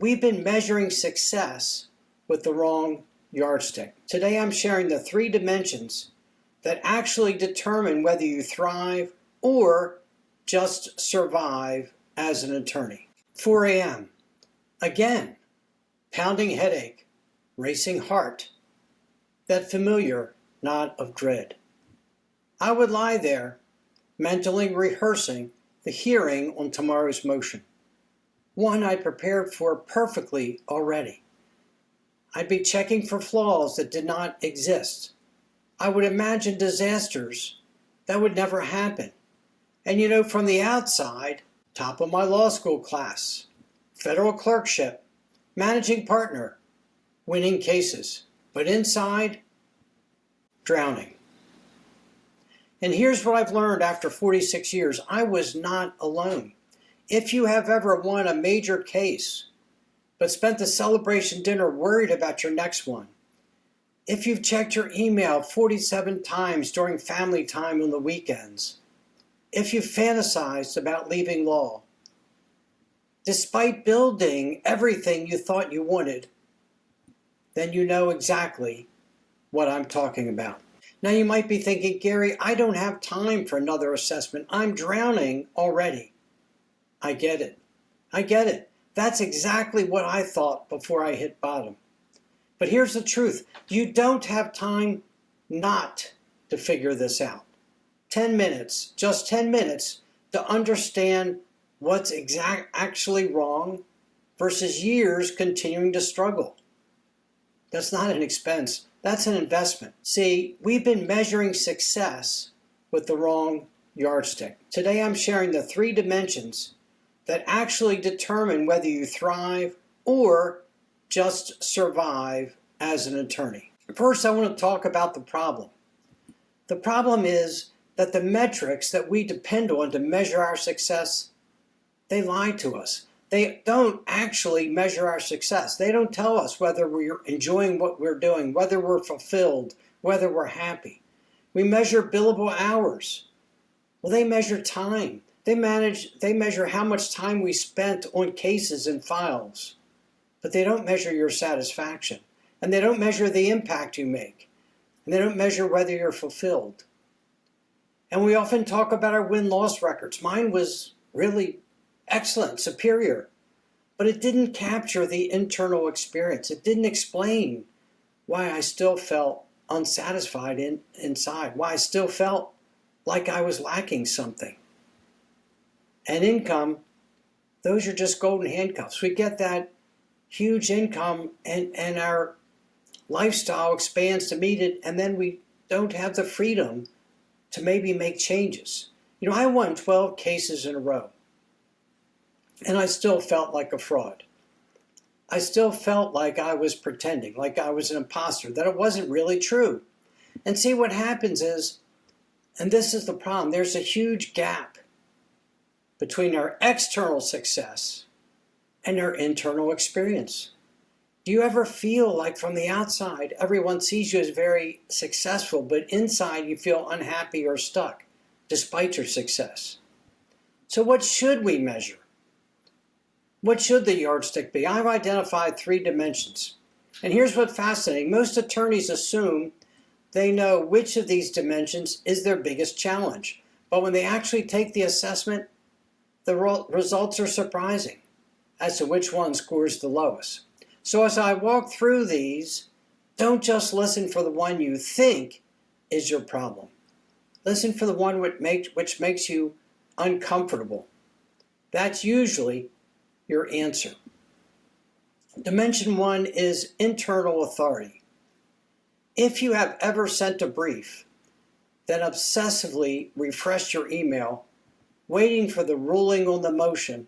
We've been measuring success with the wrong yardstick. Today I'm sharing the 3 dimensions that actually determine whether you thrive or just survive as an attorney. 4 a.m. Again, pounding headache, racing heart, that familiar knot of dread. I would lie there, mentally rehearsing the hearing on tomorrow's motion. One I prepared for perfectly already. I'd be checking for flaws that did not exist. I would imagine disasters that would never happen. And from the outside, top of my law school class, federal clerkship, managing partner, winning cases. But inside, drowning. And here's what I've learned after 46 years. I was not alone. If you have ever won a major case, but spent the celebration dinner worried about your next one, if you've checked your email 47 times during family time on the weekends, if you've fantasized about leaving law, despite building everything you thought you wanted, then you know exactly what I'm talking about. Now you might be thinking, Gary, I don't have time for another assessment. I'm drowning already. I get it. I get it. That's exactly what I thought before I hit bottom. But here's the truth. You don't have time not to figure this out. 10 minutes, just 10 minutes to understand what's actually wrong versus years continuing to struggle. That's not an expense. That's an investment. See, we've been measuring success with the wrong yardstick. Today I'm sharing the 3 dimensions that actually determine whether you thrive or just survive as an attorney. First, I want to talk about the problem. The problem is that the metrics that we depend on to measure our success, they lie to us. They don't actually measure our success. They don't tell us whether we're enjoying what we're doing, whether we're fulfilled, whether we're happy. We measure billable hours. Well, they measure time. They measure how much time we spent on cases and files. But they don't measure your satisfaction. And they don't measure the impact you make. And they don't measure whether you're fulfilled. And we often talk about our win-loss records. Mine was really excellent, superior, but it didn't capture the internal experience. It didn't explain why I still felt unsatisfied inside, why I still felt like I was lacking something. And income, those are just golden handcuffs. We get that huge income and our lifestyle expands to meet it, and then we don't have the freedom to maybe make changes. I won 12 cases in a row. And I still felt like a fraud. I still felt like I was pretending, like I was an imposter, that it wasn't really true. And see, what happens is, and this is the problem, there's a huge gap between our external success and our internal experience. Do you ever feel like from the outside, everyone sees you as very successful, but inside you feel unhappy or stuck, despite your success? So what should we measure? What should the yardstick be? I've identified 3 dimensions. And here's what's fascinating. Most attorneys assume they know which of these dimensions is their biggest challenge. But when they actually take the assessment, the results are surprising as to which one scores the lowest. So as I walk through these, don't just listen for the one you think is your problem. Listen for the one which makes you uncomfortable. That's usually your answer. Dimension 1 is internal authority. If you have ever sent a brief, then obsessively refreshed your email, waiting for the ruling on the motion,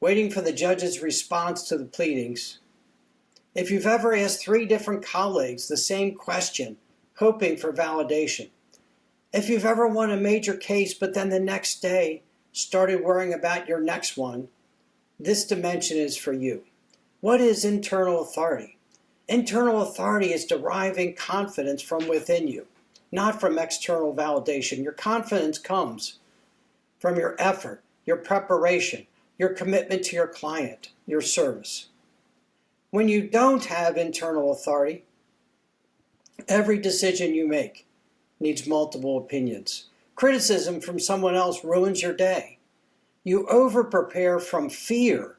waiting for the judge's response to the pleadings, if you've ever asked 3 different colleagues the same question, hoping for validation, if you've ever won a major case but then the next day started worrying about your next one, this dimension is for you. What is internal authority? Internal authority is deriving confidence from within you, not from external validation. Your confidence comes from your effort, your preparation, your commitment to your client, your service. When you don't have internal authority, every decision you make needs multiple opinions. Criticism from someone else ruins your day. You over-prepare from fear,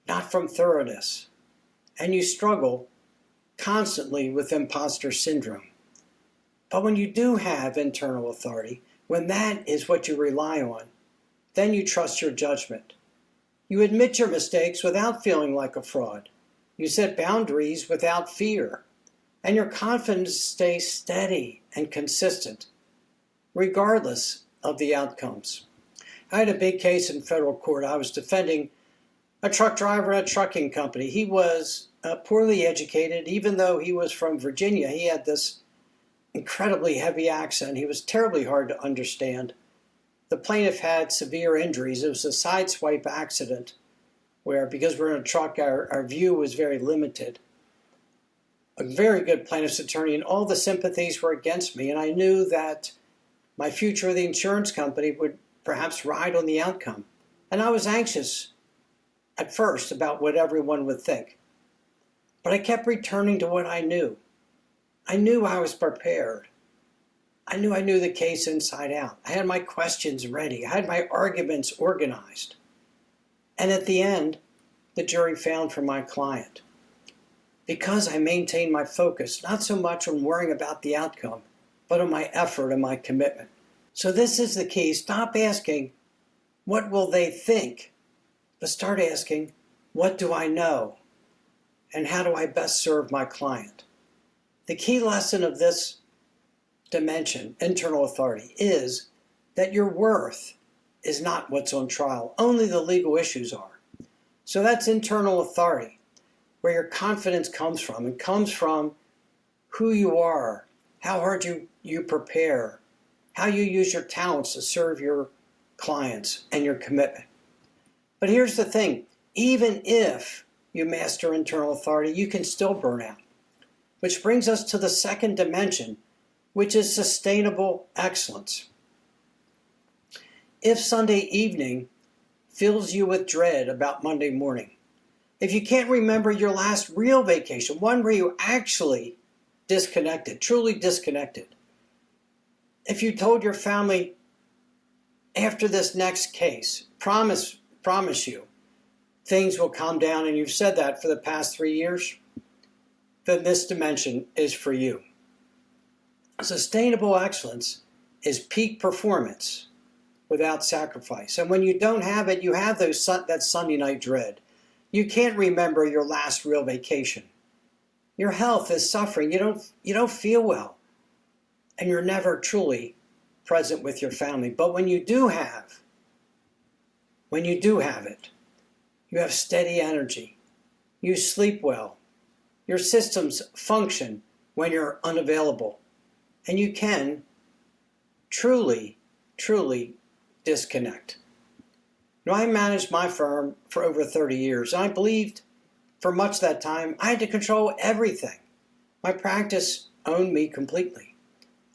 not from thoroughness. And you struggle constantly with imposter syndrome. But when you do have internal authority, when that is what you rely on, then you trust your judgment. You admit your mistakes without feeling like a fraud. You set boundaries without fear. And your confidence stays steady and consistent, regardless of the outcomes. I had a big case in federal court. I was defending a truck driver at a trucking company. He was poorly educated. Even though he was from Virginia, he had this incredibly heavy accent. He was terribly hard to understand. The plaintiff had severe injuries. It was a sideswipe accident where, because we're in a truck, our view was very limited. A very good plaintiff's attorney, and all the sympathies were against me, and I knew that my future with the insurance company would perhaps ride on the outcome. And I was anxious at first about what everyone would think. But I kept returning to what I knew. I knew I was prepared. I knew the case inside out. I had my questions ready. I had my arguments organized. And at the end, the jury found for my client. Because I maintained my focus, not so much on worrying about the outcome, but on my effort and my commitment. So this is the key. Stop asking, what will they think? But start asking, what do I know? And how do I best serve my client? The key lesson of this dimension, internal authority, is that your worth is not what's on trial. Only the legal issues are. So that's internal authority, where your confidence comes from. It comes from who you are, how hard you prepare, how you use your talents to serve your clients, and your commitment. But here's the thing. Even if you master internal authority, you can still burn out. Which brings us to the second dimension, which is sustainable excellence. If Sunday evening fills you with dread about Monday morning, if you can't remember your last real vacation, one where you actually disconnected, truly disconnected, if you told your family, after this next case, promise you, things will calm down, and you've said that for the past 3 years, then this dimension is for you. Sustainable excellence is peak performance without sacrifice. And when you don't have it, you have that Sunday night dread. You can't remember your last real vacation. Your health is suffering. You don't feel well. And you're never truly present with your family. But when you do have it, you have steady energy. You sleep well. Your systems function when you're unavailable. And you can truly disconnect. Now, I managed my firm for over 30 years, and I believed for much of that time I had to control everything. My practice owned me completely.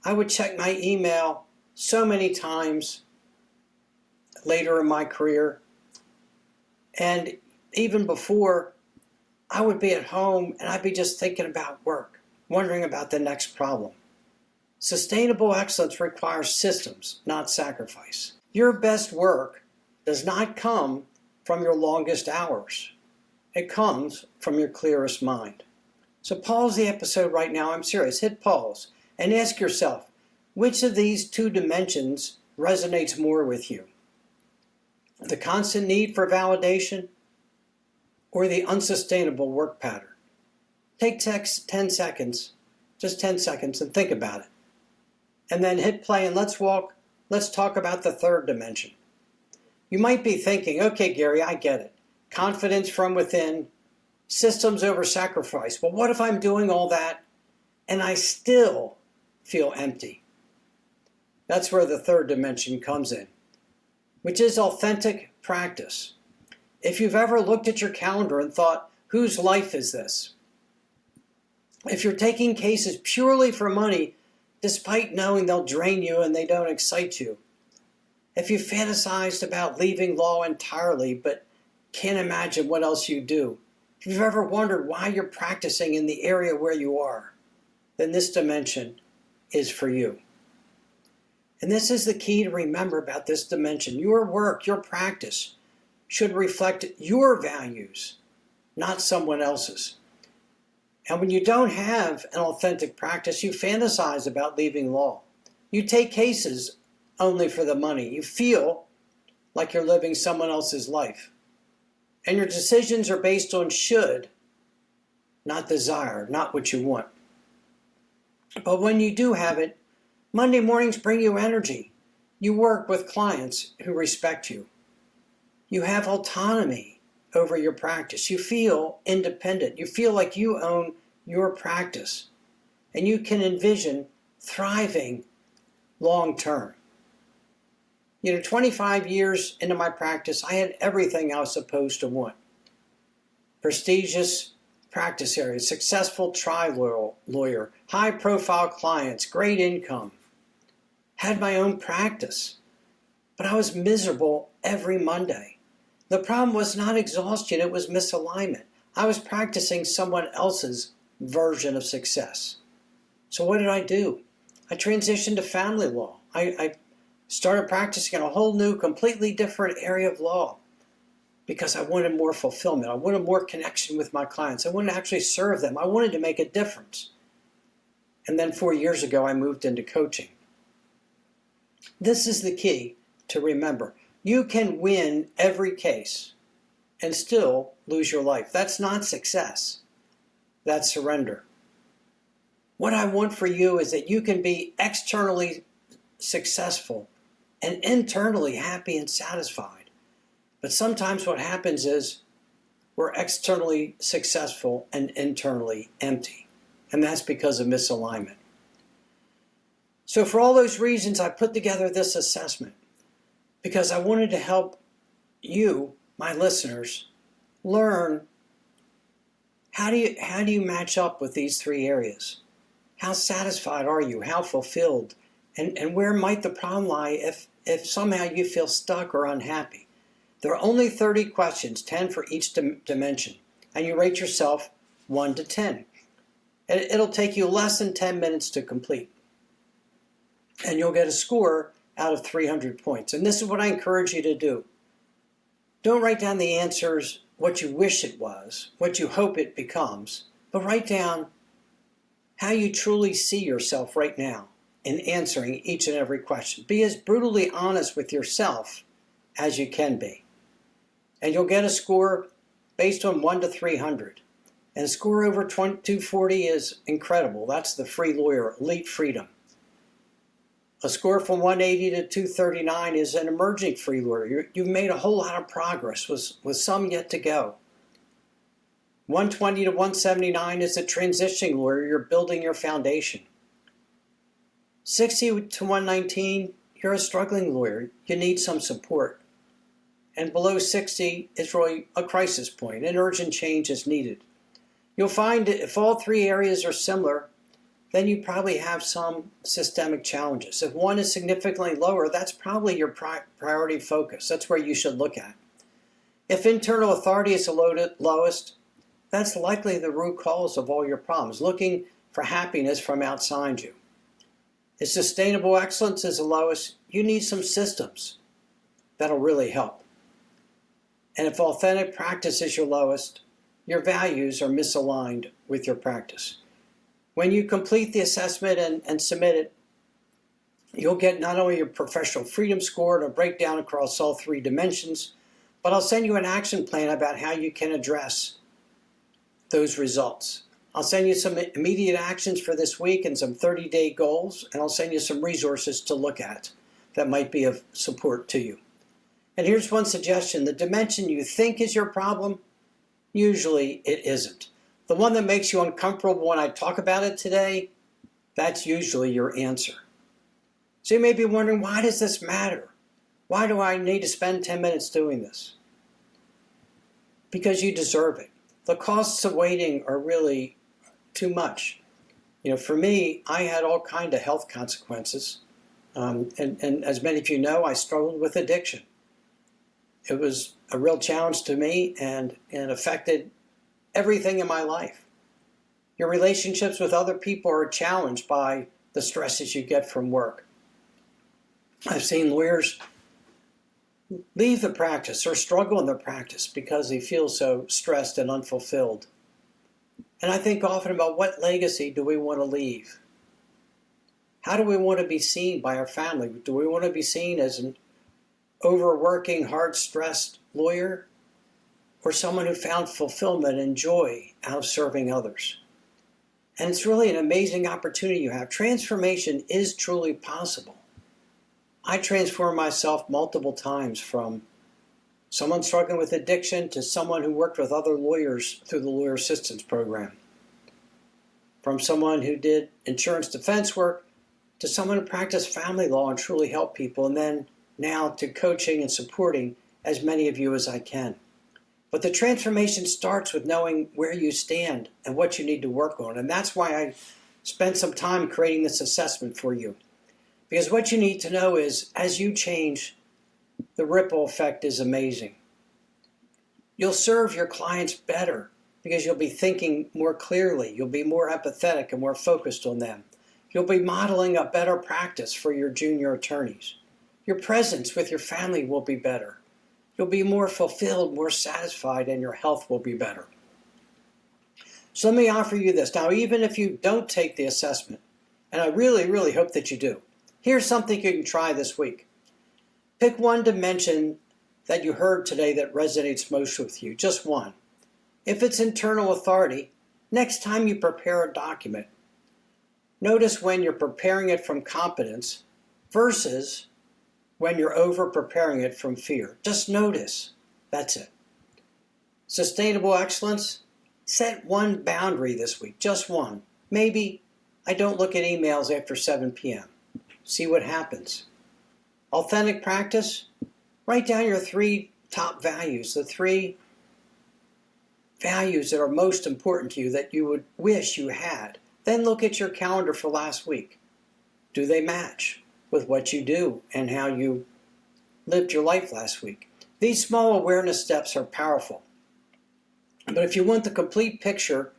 I would check my email so many times later in my career, and even before, I would be at home and I'd be just thinking about work, wondering about the next problem. Sustainable excellence requires systems, not sacrifice. Your best work does not come from your longest hours. It comes from your clearest mind. So pause the episode right now. I'm serious. Hit pause and ask yourself, which of these two dimensions resonates more with you? The constant need for validation or the unsustainable work pattern? Take 10 seconds, just 10 seconds, and think about it. And then hit play and let's talk about the third dimension. You might be thinking, okay, Gary, I get it. Confidence from within, systems over sacrifice. Well, what if I'm doing all that and I still feel empty? That's where the third dimension comes in, which is authentic practice. If you've ever looked at your calendar and thought, whose life is this? If you're taking cases purely for money, despite knowing they'll drain you and they don't excite you. If you fantasized about leaving law entirely but can't imagine what else you do. If you've ever wondered why you're practicing in the area where you are, then this dimension is for you. And this is the key to remember about this dimension. Your work, your practice should reflect your values, not someone else's. And when you don't have an authentic practice, you fantasize about leaving law. You take cases only for the money. You feel like you're living someone else's life. And your decisions are based on should, not desire, not what you want. But when you do have it, Monday mornings bring you energy. You work with clients who respect you. You have autonomy over your practice. You feel independent. You feel like you own your practice. And you can envision thriving long term. 25 years into my practice, I had everything I was supposed to want. Prestigious practice area, successful trial lawyer, high profile clients, great income. Had my own practice. But I was miserable every Monday. The problem was not exhaustion, it was misalignment. I was practicing someone else's version of success. So what did I do? I transitioned to family law. I started practicing in a whole new, completely different area of law because I wanted more fulfillment. I wanted more connection with my clients. I wanted to actually serve them. I wanted to make a difference. And then 4 years ago, I moved into coaching. This is the key to remember. You can win every case and still lose your life. That's not success. That's surrender. What I want for you is that you can be externally successful and internally happy and satisfied. But sometimes what happens is we're externally successful and internally empty. And that's because of misalignment. So for all those reasons, I put together this assessment because I wanted to help you, my listeners, learn how do you match up with these three areas? How satisfied are you? How fulfilled? And where might the problem lie if somehow you feel stuck or unhappy? There are only 30 questions, 10 for each dimension, and you rate yourself 1 to 10. It'll take you less than 10 minutes to complete. And you'll get a score out of 300 points. And this is what I encourage you to do. Don't write down the answers, what you wish it was, what you hope it becomes, but write down how you truly see yourself right now in answering each and every question. Be as brutally honest with yourself as you can be. And you'll get a score based on 1 to 300. And a score over 240 is incredible. That's the free lawyer, elite freedom. A score from 180 to 239 is an emerging free lawyer. You've made a whole lot of progress with some yet to go. 120 to 179 is a transitioning lawyer. You're building your foundation. 60 to 119, you're a struggling lawyer. You need some support. And below 60 is really a crisis point. An urgent change is needed. You'll find that if all three areas are similar, then you probably have some systemic challenges. If one is significantly lower, that's probably your priority focus. That's where you should look at. If internal authority is the lowest, that's likely the root cause of all your problems, looking for happiness from outside you. If sustainable excellence is the lowest, you need some systems that'll really help. And if authentic practice is your lowest, your values are misaligned with your practice. When you complete the assessment and submit it, you'll get not only your professional freedom score and a breakdown across all three dimensions, but I'll send you an action plan about how you can address those results. I'll send you some immediate actions for this week and some 30-day goals, and I'll send you some resources to look at that might be of support to you. And here's one suggestion. The dimension you think is your problem, usually it isn't. The one that makes you uncomfortable when I talk about it today, that's usually your answer. So you may be wondering, why does this matter? Why do I need to spend 10 minutes doing this? Because you deserve it. The costs of waiting are really too much. For me, I had all kinds of health consequences. And as many of you know, I struggled with addiction. It was a real challenge to me, and it affected everything in my life. Your relationships with other people are challenged by the stresses you get from work. I've seen lawyers leave the practice or struggle in the practice because they feel so stressed and unfulfilled. And I think often about, what legacy do we want to leave? How do we want to be seen by our family? Do we want to be seen as an overworking, hard-stressed lawyer, or someone who found fulfillment and joy out of serving others? And it's really an amazing opportunity you have. Transformation is truly possible. I transformed myself multiple times, from someone struggling with addiction to someone who worked with other lawyers through the Lawyer Assistance Program. From someone who did insurance defense work to someone who practiced family law and truly helped people, and then now to coaching and supporting as many of you as I can. But the transformation starts with knowing where you stand and what you need to work on. And that's why I spent some time creating this assessment for you. Because what you need to know is, as you change, the ripple effect is amazing. You'll serve your clients better because you'll be thinking more clearly. You'll be more empathetic and more focused on them. You'll be modeling a better practice for your junior attorneys. Your presence with your family will be better. You'll be more fulfilled, more satisfied, and your health will be better. So let me offer you this. Now, even if you don't take the assessment, and I really, really hope that you do, here's something you can try this week. Pick one dimension that you heard today that resonates most with you, just one. If it's internal authority, next time you prepare a document, notice when you're preparing it from competence versus when you're over-preparing it from fear. Just notice. That's it. Sustainable excellence, set one boundary this week, just one. Maybe I don't look at emails after 7 p.m. See what happens. Authentic practice, write down your 3 top values, the 3 values that are most important to you that you would wish you had. Then look at your calendar for last week. Do they match with what you do and how you lived your life last week? These small awareness steps are powerful. But if you want the complete picture,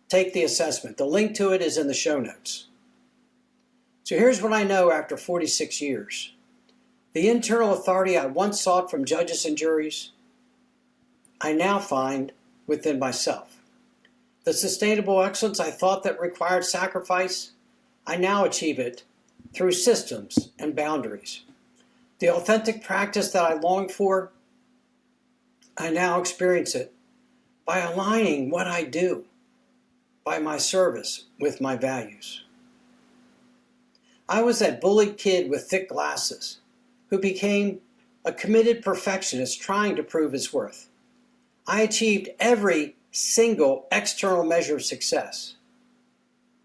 take the assessment. The link to it is in the show notes. So here's what I know after 46 years. The internal authority I once sought from judges and juries, I now find within myself. The sustainable excellence I thought that required sacrifice, I now achieve it through systems and boundaries. The authentic practice that I longed for, I now experience it by aligning what I do by my service with my values. I was that bullied kid with thick glasses who became a committed perfectionist trying to prove his worth. I achieved every single external measure of success,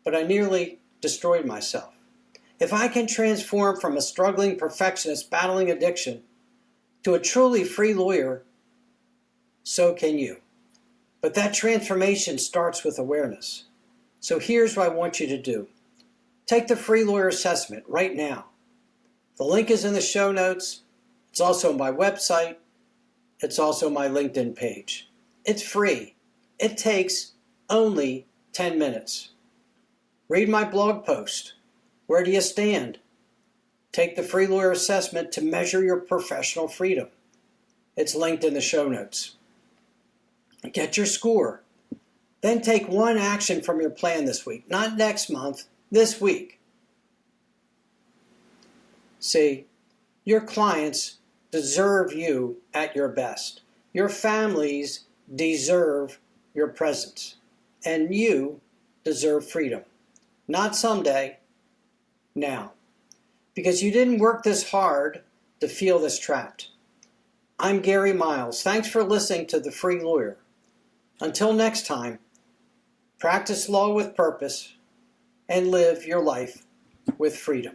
but I nearly destroyed myself. If I can transform from a struggling perfectionist battling addiction to a truly free lawyer, so can you. But that transformation starts with awareness. So here's what I want you to do. Take the free lawyer assessment right now. The link is in the show notes. It's also on my website. It's also my LinkedIn page. It's free. It takes only 10 minutes. Read my blog post. Where do you stand? Take the free lawyer assessment to measure your professional freedom. It's linked in the show notes. Get your score. Then take one action from your plan this week, not next month, this week. See, your clients deserve you at your best. Your families deserve your presence. And you deserve freedom. Not someday, now. Because you didn't work this hard to feel this trapped. I'm Gary Miles. Thanks for listening to The Free Lawyer. Until next time, practice law with purpose and live your life with freedom.